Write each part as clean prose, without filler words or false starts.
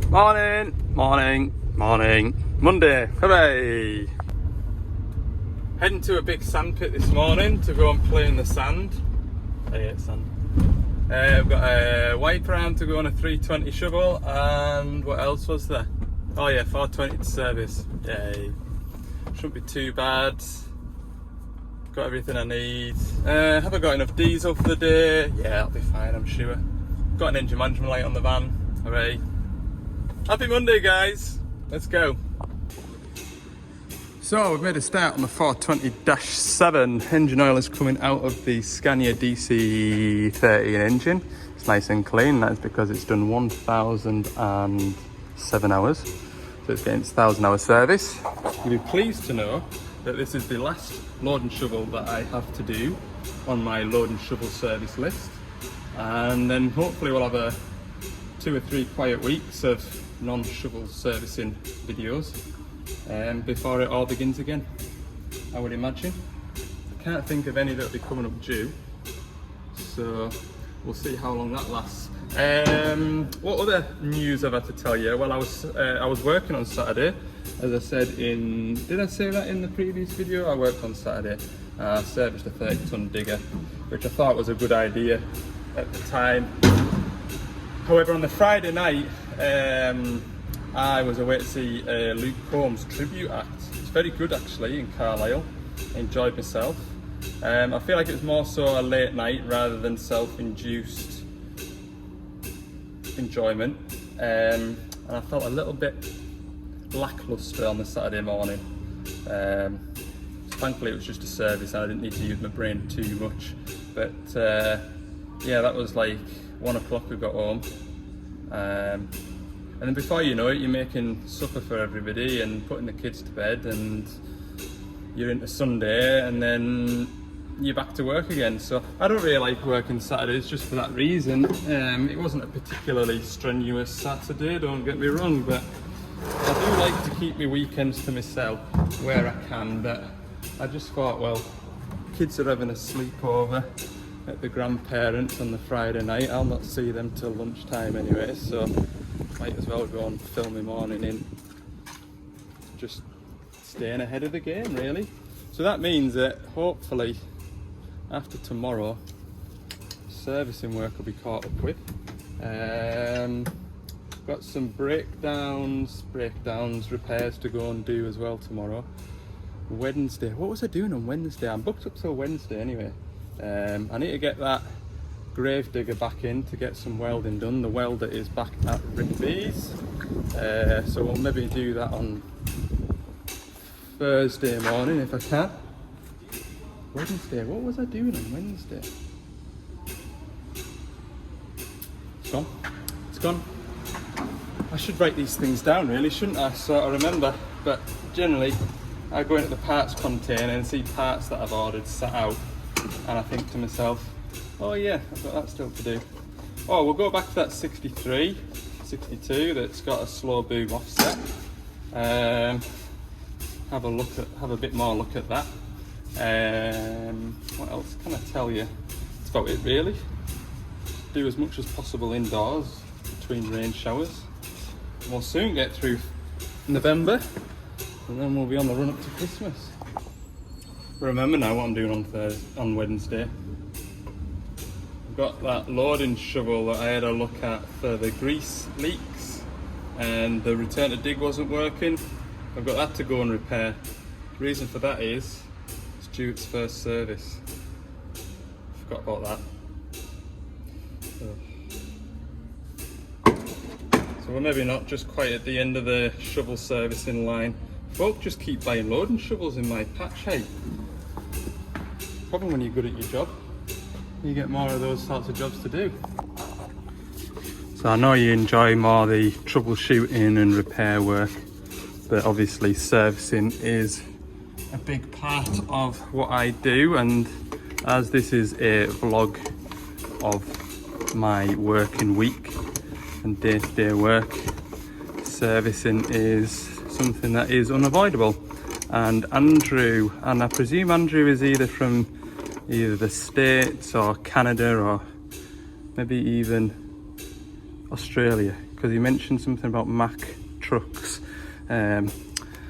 Morning, morning, morning. Monday, hooray! Heading to a big sand pit this morning to go and play in the sand. I hate sand. I've got a wipe around to go on a 320 shovel, and what else was there? Oh yeah, 420 to service. Yay. Shouldn't be too bad. Got everything I need. Have I got enough diesel for the day? Yeah, that'll be fine, I'm sure. Got an engine management light on the van. Hooray. Happy Monday, guys. Let's go. So we've made a start on the 420-7. Engine oil is coming out of the Scania DC13 engine. It's nice and clean. That's because it's done 1,007 hours. So it's getting its 1,000-hour service. You'll be pleased to know that this is the last load and shovel that I have to do on my load and shovel service list. And then hopefully we'll have 2 or 3 quiet weeks of non-shovel servicing videos before it all begins again, I would imagine. I can't think of any that will be coming up due, so we'll see how long that lasts. What other news have I to tell you? Well, I was working on Saturday, as I said in... Did I say that in the previous video? I worked on Saturday. I serviced a 30-ton digger, which I thought was a good idea at the time. However, on the Friday night, I was away to see Luke Combs' tribute act. It's very good actually in Carlisle. I enjoyed myself. I feel like it was more so a late night rather than self-induced enjoyment. And I felt a little bit lacklustre on the Saturday morning. Thankfully it was just a service and I didn't need to use my brain too much. But yeah, that was like 1 o'clock we got home. And then before you know it, you're making supper for everybody and putting the kids to bed, and you're into Sunday, and then you're back to work again. So I don't really like working Saturdays just for that reason. It wasn't a particularly strenuous Saturday, don't get me wrong, but I do like to keep my weekends to myself where I can. But I just thought, well, kids are having a sleepover at the grandparents on the Friday night. I'll not see them till lunchtime anyway, so might as well go and film my morning in. Just staying ahead of the game, really. So that means that hopefully after tomorrow, servicing work will be caught up with. Got some breakdowns, repairs to go and do as well tomorrow. Wednesday, what was I doing on Wednesday? I'm booked up till Wednesday anyway. I need to get that grave digger back in to get some welding done. The welder is back at Rigby's, so we'll maybe do that on Thursday morning if I can. Wednesday, what was I doing on Wednesday? It's gone. It's gone. I should write these things down really, shouldn't I, so I remember. But generally I go into the parts container and see parts that I've ordered sat out, and I think to myself, oh yeah, I've got that still to do. Oh, we'll go back to that 63, 62 that's got a slow boom offset. Have a bit more look at that. What else can I tell you? That's about it really. Do as much as possible indoors between rain showers. And we'll soon get through November, and then we'll be on the run up to Christmas. Remember now what I'm doing on Wednesday. I've got that loading shovel that I had a look at for the grease leaks, and the return to dig wasn't working. I've got that to go and repair. The reason for that is it's due its first service. Forgot about that. So we're maybe not just quite at the end of the shovel servicing line. Folk just keep buying loading shovels in my patch, hey? Problem when you're good at your job, you get more of those sorts of jobs to do. So I know you enjoy more the troubleshooting and repair work, but obviously servicing is a big part of what I do, and as this is a vlog of my working week and day-to-day work, servicing is something that is unavoidable. And Andrew, and I presume Andrew is either from either the States or Canada or maybe even Australia. because he mentioned something about Mack trucks, and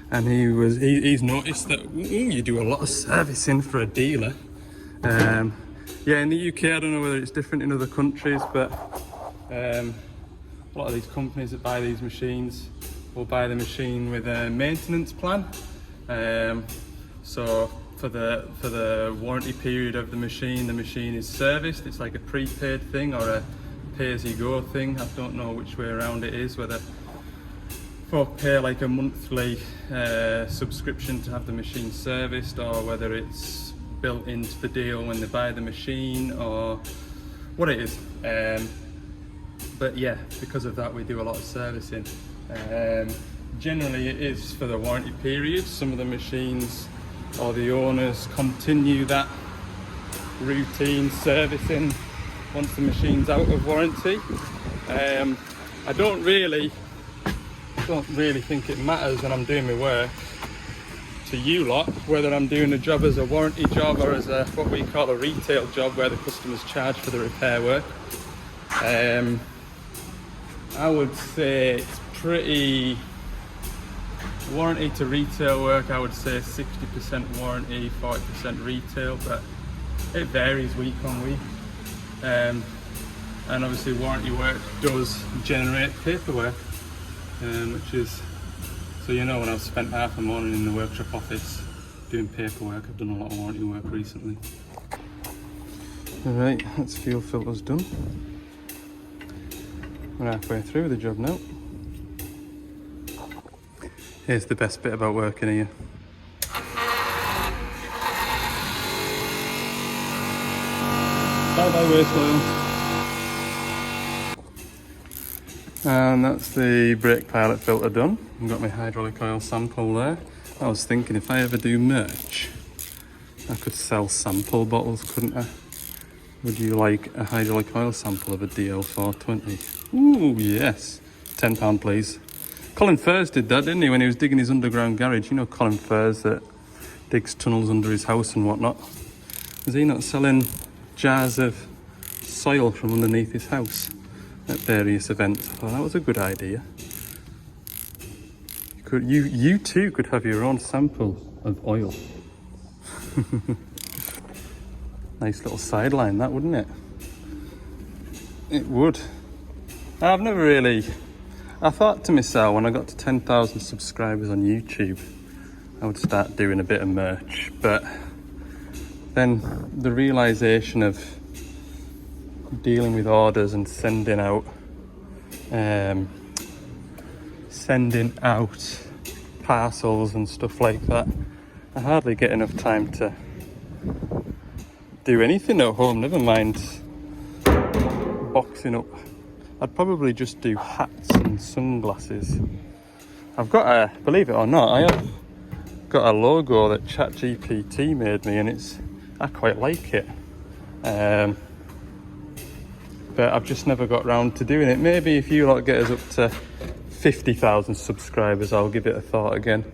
he's noticed that you do a lot of servicing for a dealer. Yeah, in the UK, I don't know whether it's different in other countries, but a lot of these companies that buy these machines will buy the machine with a maintenance plan. So for the warranty period of the machine is serviced. It's like a prepaid thing or a pay-as-you-go thing. I don't know which way around it is, whether folk pay like a monthly subscription to have the machine serviced, or whether it's built into the deal when they buy the machine, or what it is. But yeah, because of that we do a lot of servicing. Generally it is for the warranty period. Some of the machines or the owners continue that routine servicing once the machine's out of warranty. I don't really think it matters when I'm doing my work to you lot whether I'm doing a job as a warranty job or as a what we call a retail job, where the customers charge for the repair work. I would say it's pretty warranty to retail work. I would say 60% warranty, 40% retail, but it varies week on week. And obviously warranty work does generate paperwork, which is, so you know, when I've spent half a morning in the workshop office doing paperwork, I've done a lot of warranty work recently. Alright, that's fuel filters done. We're halfway through the job now. Here's the best bit about working here. Bye-bye waste oil. And that's the brake pilot filter done. I've got my hydraulic oil sample there. I was thinking if I ever do merch, I could sell sample bottles, couldn't I? Would you like a hydraulic oil sample of a DL420? Ooh, yes. £10 please. Colin Furze did that, didn't he, when he was digging his underground garage? You know Colin Furze that digs tunnels under his house and whatnot. Was he not selling jars of soil from underneath his house at various events? I thought that was a good idea. You too could have your own sample of oil. Nice little sideline, that, wouldn't it? It would. I've never really... I thought to myself when I got to 10,000 subscribers on YouTube, I would start doing a bit of merch, but then the realisation of dealing with orders and sending out parcels and stuff like that, I hardly get enough time to do anything at home, never mind boxing up. I'd probably just do hats and sunglasses. I've got a, believe it or not, I have got a logo that ChatGPT made me, and I quite like it. But I've just never got round to doing it. Maybe if you lot get us up to 50,000 subscribers, I'll give it a thought again.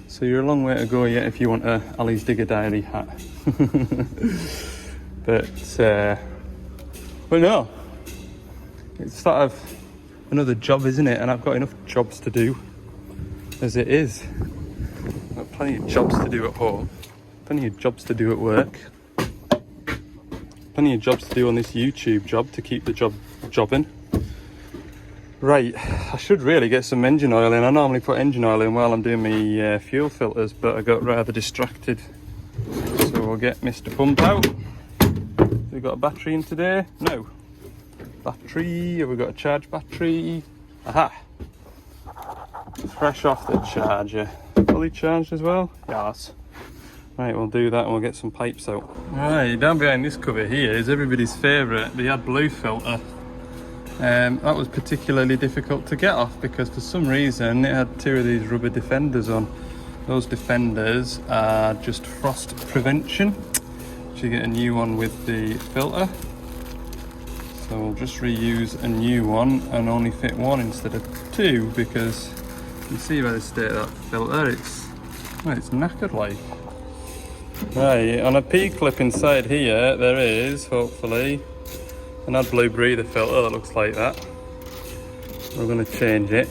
So you're a long way to go yet if you want a Ali's Digger Diary hat. But no. It's sort of another job, isn't it? And I've got enough jobs to do as it is. I've got plenty of jobs to do at home, plenty of jobs to do at work, plenty of jobs to do on this YouTube job to keep the jobbing. Right, I should really get some engine oil in. I normally put engine oil in while I'm doing my fuel filters, but I got rather distracted. So we'll get Mr. Pump out. Have we got a battery in today? No. Battery, have we got a charge battery? Aha! Fresh off the charger. Fully charged as well? Yes. Right, we'll do that and we'll get some pipes out. Right, down behind this cover here is everybody's favourite, the AdBlue filter. That was particularly difficult to get off because for some reason it had two of these rubber defenders on. Those defenders are just frost prevention. So you get a new one with the filter. So we'll just reuse a new one and only fit one instead of two, because you can see by the state of that filter, it's knackered like. Right, on a P-clip inside here, there is, hopefully, an AdBlue breather filter that looks like that. we're going to change it.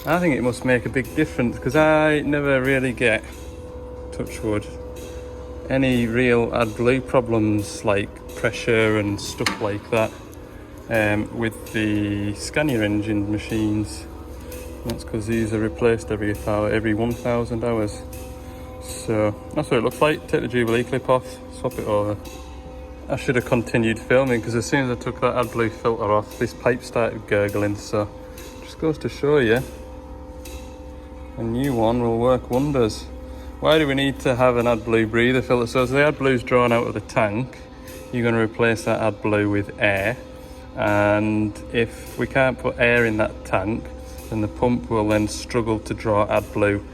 I think it must make a big difference because I never really get, touch wood, any real AdBlue problems like pressure and stuff like that with the Scania engine machines. That's because these are replaced every 1,000 hours. So that's what it looks like. Take the Jubilee clip off, swap it over. I should have continued filming because as soon as I took that AdBlue filter off, this pipe started gurgling. So just goes to show you, a new one will work wonders. Why do we need to have an AdBlue breather filter? So as the AdBlue's drawn out of the tank, you're going to replace that AdBlue with air. And if we can't put air in that tank, then the pump will then struggle to draw AdBlue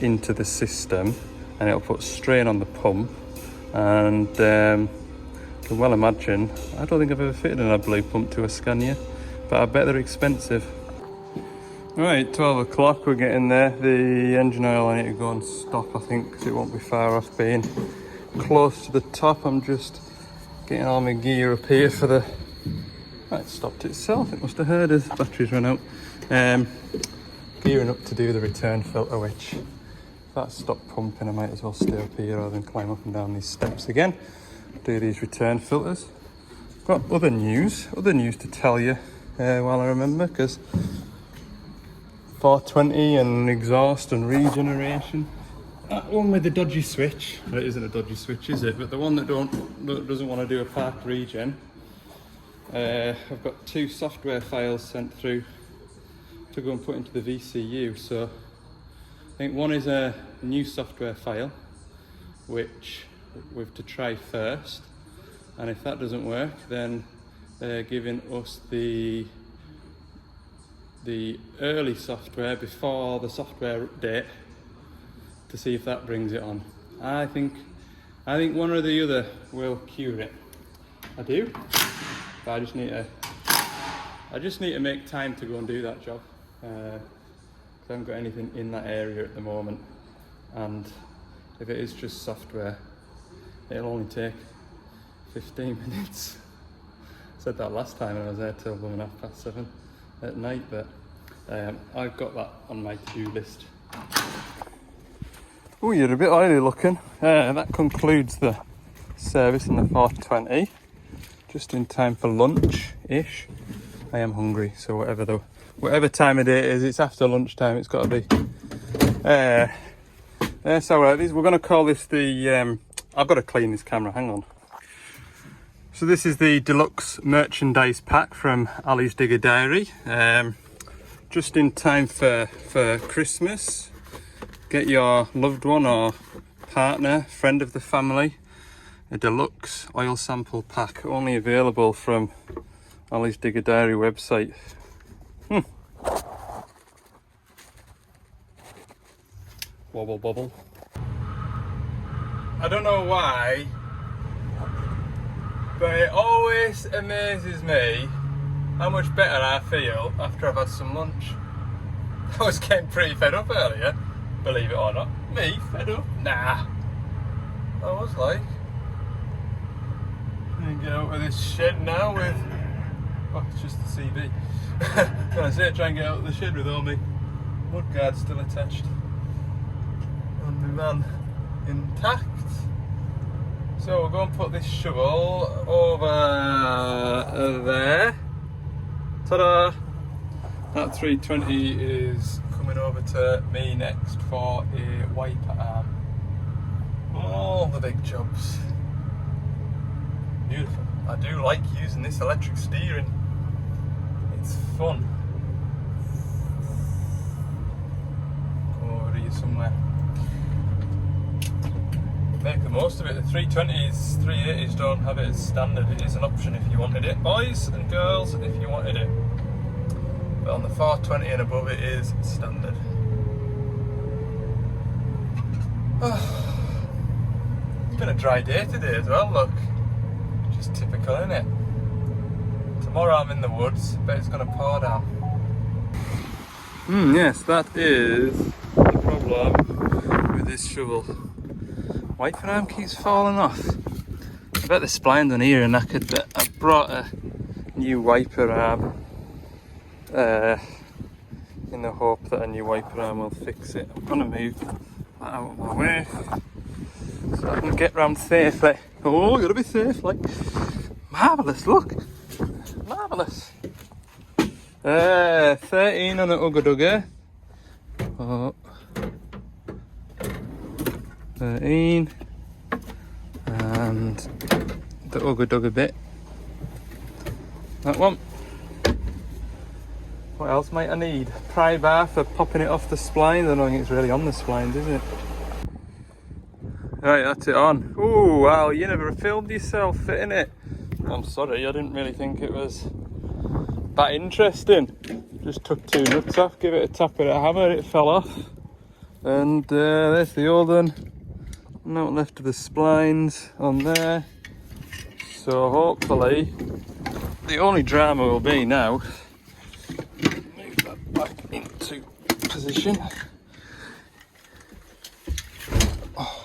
into the system, and it'll put strain on the pump. And you can well imagine, I don't think I've ever fitted an AdBlue pump to a Scania, but I bet they're expensive. Right, 12 o'clock, we're getting there. The engine oil I need to go and stop, I think, because it won't be far off being close to the top. I'm just getting all my gear up here for the... Oh, it stopped itself, it must have heard us, batteries run out. Gearing up to do the return filter, which if that stopped pumping I might as well stay up here rather than climb up and down these steps again. Do these return filters. Got other news to tell you while I remember, because 420 and exhaust and regeneration. That one with the dodgy switch, well, it isn't a dodgy switch, is it? But the one that doesn't want to do a park regen. I've got 2 software files sent through to go and put into the VCU. So I think one is a new software file, which we've to try first. And if that doesn't work, then they're giving us the early software before the software update to see if that brings it on. I think one or the other will cure it. I do, but I just need to make time to go and do that job. I haven't got anything in that area at the moment, and if it is just software, it'll only take 15 minutes. I said that last time and I was there till 7:30 at night, but I've got that on my to-do list. Oh, you're a bit oily looking. That concludes the service in the 420. Just in time for lunch-ish. I am hungry, so whatever time of day it is, it's after lunchtime, it's got to be. So we're going to call this the... I've got to clean this camera, hang on. So this is the deluxe merchandise pack from Ali's Digger Diary. Just in time for Christmas. Get your loved one or partner, friend of the family, a deluxe oil sample pack, only available from Ali's Digger Diary website. Wobble bobble. I don't know why, but it always amazes me how much better I feel after I've had some lunch. I was getting pretty fed up earlier, believe it or not. Me, fed up? Nah. I was like, I'm gonna get out of this shed now with... Oh, it's just the CB. When I say try and get out of the shed with all my mud guards still attached and my man intact. So we'll go and put this shovel over there. Ta-da! That 320 is coming over to me next for a wiper arm. All the big jobs. Beautiful. I do like using this electric steering. It's fun. Come over here somewhere. Make the most of it. The 320s, 380s don't have it as standard. It is an option if you wanted it. Boys and girls, if you wanted it. But on the 420 and above it is standard. It's been a dry day today as well, look. Just typical, isn't it? Tomorrow I'm in the woods, but it's going to pour down. Yes, that is the problem with this shovel. Wiper arm keeps falling off. I bet the splines on here are knackered, but I brought a new wiper arm in the hope that a new wiper arm will fix it. I'm gonna move that out of my way so I can get round safely. Oh, gotta be safe, like. Marvellous, look. Marvellous. 13 on the Ugga Dugga. Oh. 13. And the Ugga Dugga bit. That one. What else might I need? Pry bar for popping it off the splines. I don't think it's really on the splines, is it? Right, that's it on. Ooh, wow, you never filmed yourself fitting it. I'm sorry, I didn't really think it was that interesting. Just took 2 nuts off, give it a tap with a hammer, it fell off. And there's the old one. Not left of the splines on there. So hopefully, the only drama will be now, move that back into position. Oh,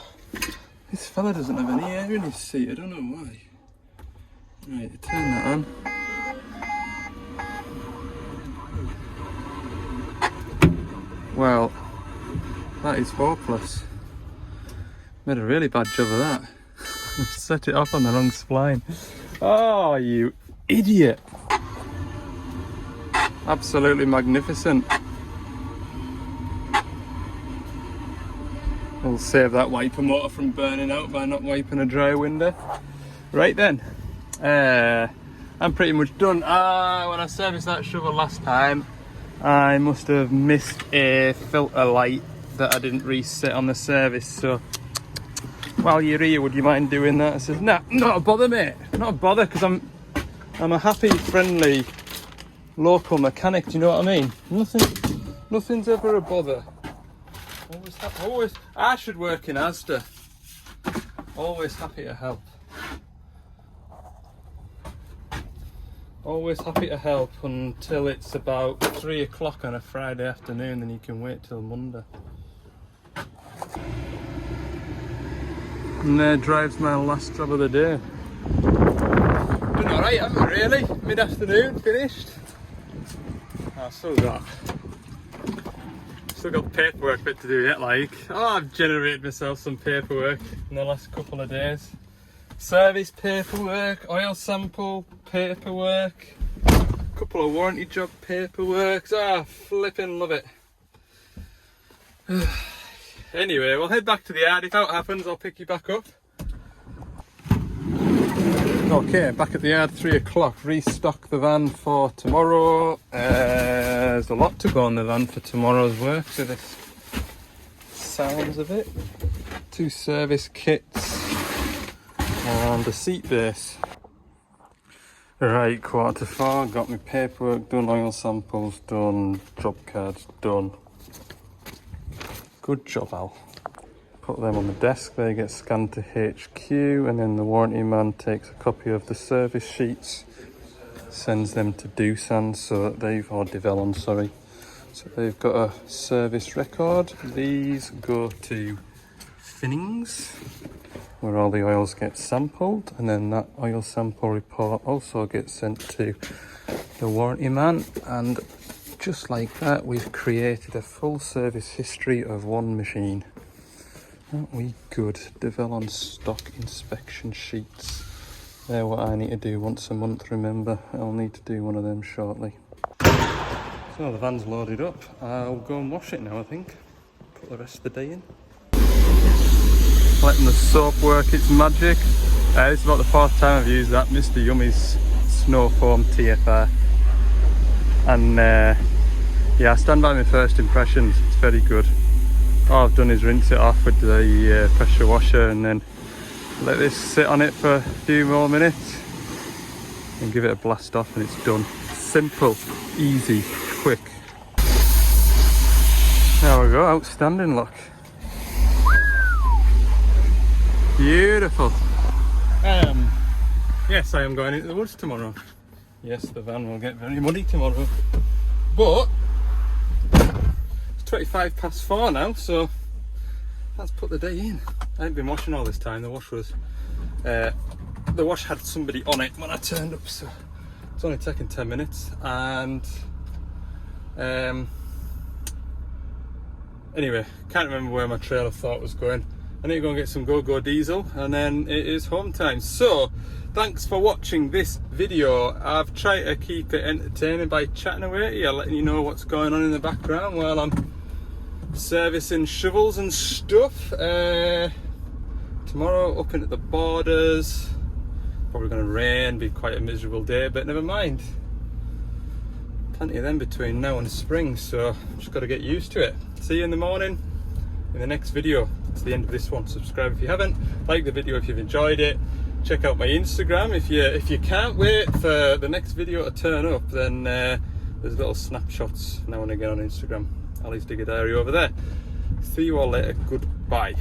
this fella doesn't have any air in his seat, I don't know why. Right, turn that on. Well, that is hopeless. Made a really bad job of that. Set it off on the wrong spline. Oh, you idiot. Absolutely magnificent. We'll save that wiper motor from burning out by not wiping a dry window. Right then. I'm pretty much done. When I serviced that shovel last time, I must have missed a filter light that I didn't reset on the service, so while you're here, would you mind doing that? I said, nah, not a bother, mate, not a bother, because I'm a happy, friendly local mechanic, do you know what I mean? Nothing's ever a bother. Always, I should work in Asda. Always happy to help. Always happy to help until it's about 3 o'clock on a Friday afternoon, then you can wait till Monday. And there drives my last job of the day. Been alright, haven't we, really? Mid-afternoon, finished. I've still got paperwork bit to do yet, like. Oh, I've generated myself some paperwork in the last couple of days. Service paperwork, oil sample paperwork, couple of warranty job paperwork. Ah, flipping love it. Anyway, we'll head back to the yard. If that happens, I'll pick you back up. Okay, back at the yard, 3 o'clock. Restock the van for tomorrow. There's a lot to go on the van for tomorrow's work, so this sounds of it. 2 service kits. And a seat base. Right, 3:45, got my paperwork done, oil samples done, job cards done. Good job, Al. Put them on the desk, they get scanned to HQ, and then the warranty man takes a copy of the service sheets, sends them to TheScenes so that Devellon, sorry. So they've got a service record. These go to Finnings, where all the oils get sampled, and then that oil sample report also gets sent to the warranty man, and just like that we've created a full service history of one machine. Aren't we good? Devellon stock inspection sheets. They're what I need to do once a month, remember. I'll need to do one of them shortly. So the van's loaded up. I'll go and wash it now, I think. Put the rest of the day in. Letting the soap work its magic. This is about the 4th time I've used that Mr. Yummy's Snow Foam TFR. And yeah, I stand by my first impressions, it's very good. All I've done is rinse it off with the pressure washer and then let this sit on it for a few more minutes and give it a blast off and it's done. Simple, easy, quick. There we go, outstanding look. Beautiful. Yes, I am going into the woods tomorrow. Yes, the van will get very muddy tomorrow. But it's 4:25 now, so let's put the day in. I haven't been washing all this time. The wash had somebody on it when I turned up, so it's only taken 10 minutes. And Anyway, can't remember where my trail of thought was going. I need to go and get some go-go diesel, and then it is home time. So thanks for watching this video. I've tried to keep it entertaining by chatting away here, letting you know what's going on in the background while I'm servicing shovels and stuff. Tomorrow up into the borders, probably going to rain, be quite a miserable day, but never mind. Plenty of them between now and spring, so just got to get used to it. See you in the morning in the next video. It's the end of this one. Subscribe if you haven't, like the video if you've enjoyed it, check out my Instagram. If you can't wait for the next video to turn up, then there's little snapshots now and again on Instagram. Ali's Digger Diary over there. See you all later. Goodbye.